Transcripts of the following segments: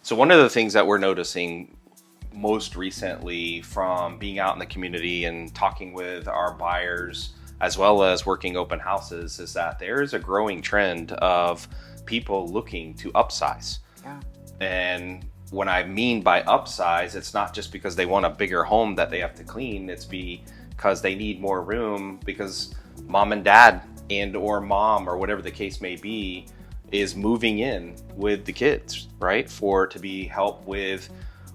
So one of the things that we're noticing most recently from being out in the community and talking with our buyers as well as working open houses is that there is a growing trend of people looking to upsize. Yeah. And what I mean by upsize, it's not just because they want a bigger home that they have to clean. It's because they need more room because mom and dad and or mom or whatever the case may be is moving in with the kids, right? To be help with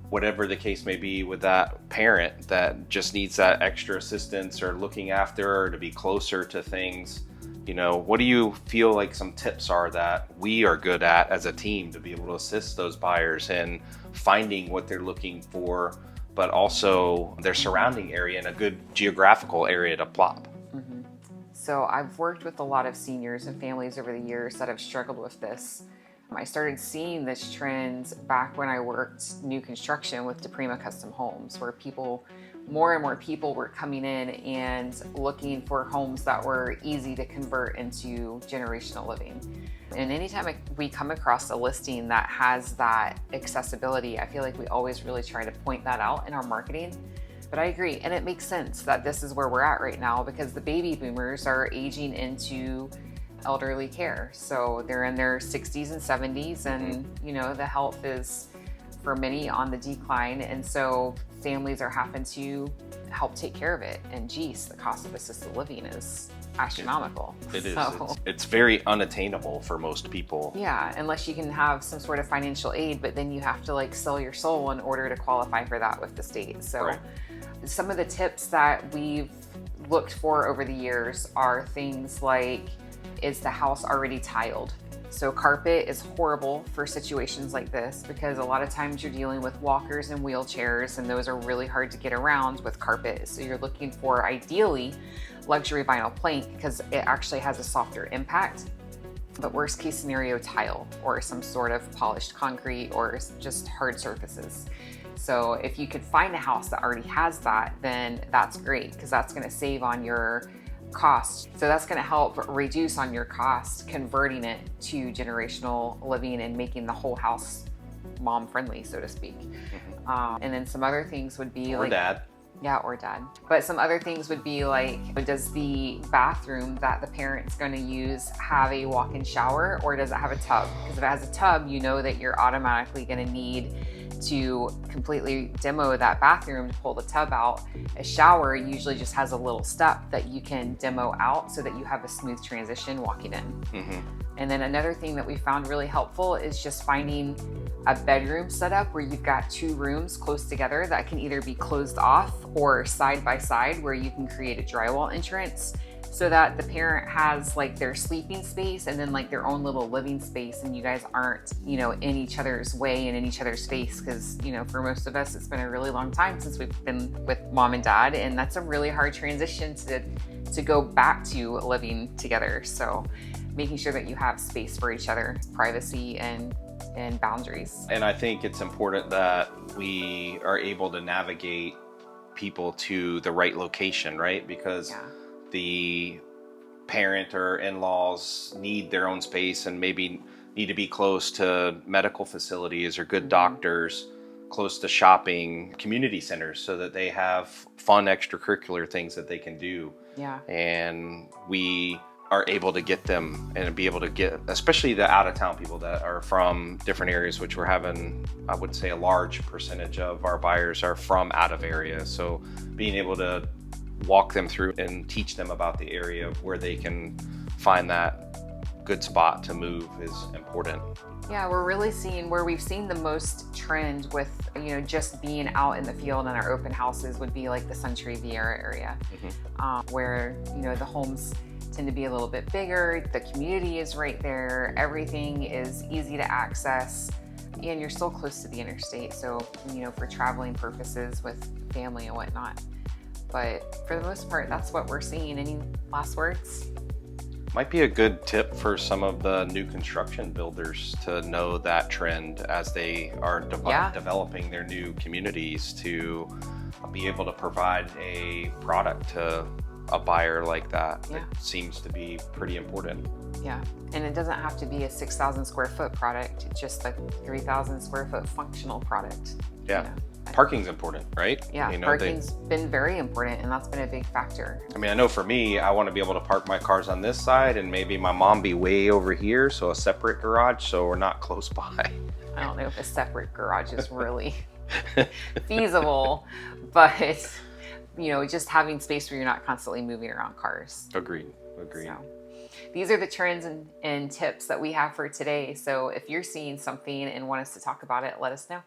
whatever the case may be with that parent that just needs that extra assistance or looking after or to be closer to things. You know, what do you feel like some tips are that we are good at as a team to be able to assist those buyers in finding what they're looking for, but also their surrounding area in a good geographical area to plop? Mm-hmm. So I've worked with a lot of seniors and families over the years that have struggled with this. I started seeing this trend back when I worked new construction with DePrima Custom Homes, where more and more people were coming in and looking for homes that were easy to convert into generational living. And anytime we come across a listing that has that accessibility, I feel like we always really try to point that out in our marketing. But I agree, and it makes sense that this is where we're at right now because the baby boomers are aging into elderly care. So they're in their 60s and 70s, and you know, the health is for many on the decline, and so families are having to help take care of it. And geez, the cost of assisted living is astronomical. It is. It's very unattainable for most people. Yeah, unless you can have some sort of financial aid, but then you have to like sell your soul in order to qualify for that with the state. So right. Some of the tips that we've looked for over the years are things like, is the house already tiled? So carpet is horrible for situations like this because a lot of times you're dealing with walkers and wheelchairs, and those are really hard to get around with carpet. So you're looking for ideally luxury vinyl plank because it actually has a softer impact. But worst case scenario, tile or some sort of polished concrete or just hard surfaces. So if you could find a house that already has that, then that's great because that's going to save on your cost. So that's going to help reduce on your cost converting it to generational living and making the whole house mom friendly, so to speak. And then some other things would be or dad. Yeah, or dad. But some other things would be like, does the bathroom that the parent's going to use have a walk-in shower, or does it have a tub? Because if it has a tub, you know that you're automatically going to need to completely demo that bathroom to pull the tub out. A shower usually just has a little step that you can demo out so that you have a smooth transition walking in. And then another thing that we found really helpful is just finding a bedroom setup where you've got two rooms close together that can either be closed off or side by side, where you can create a drywall entrance so that the parent has like their sleeping space and then like their own little living space, and you guys aren't, you know, in each other's way and in each other's face. Because, you know, for most of us, it's been a really long time since we've been with mom and dad, and that's a really hard transition to go back to living together. So making sure that you have space for each other, privacy and boundaries. And I think it's important that we are able to navigate people to the right location, right? Because the parent or in-laws need their own space and maybe need to be close to medical facilities or good doctors, close to shopping, community centers, so that they have fun extracurricular things that they can do. Yeah. And we are able to get them and be able to get, especially the out-of-town people that are from different areas, which we're having, I would say a large percentage of our buyers are from out of area. So being able to walk them through and teach them about the area where they can find that good spot to move is important. Yeah, we're really seeing where we've seen the most trend with, you know, just being out in the field in our open houses would be like the Suntree Viera area, where, you know, the homes tend to be a little bit bigger, the community is right there, everything is easy to access, and you're still close to the interstate. So, you know, for traveling purposes with family and whatnot. But for the most part, that's what we're seeing. Any last words? Might be a good tip for some of the new construction builders to know that trend as they are developing their new communities, to be able to provide a product to a buyer like that. Yeah. It seems to be pretty important. Yeah, and it doesn't have to be a 6,000 square foot product. It's just a 3,000 square foot functional product. Yeah. You know? Parking's important, right? Yeah, parking's been very important, and that's been a big factor. I mean, I know for me, I want to be able to park my cars on this side and maybe my mom be way over here, so a separate garage, so we're not close by. I don't know if a separate garage is really feasible, but you know, just having space where you're not constantly moving around cars. Agreed. So, these are the trends and tips that we have for today. So if you're seeing something and want us to talk about it, let us know.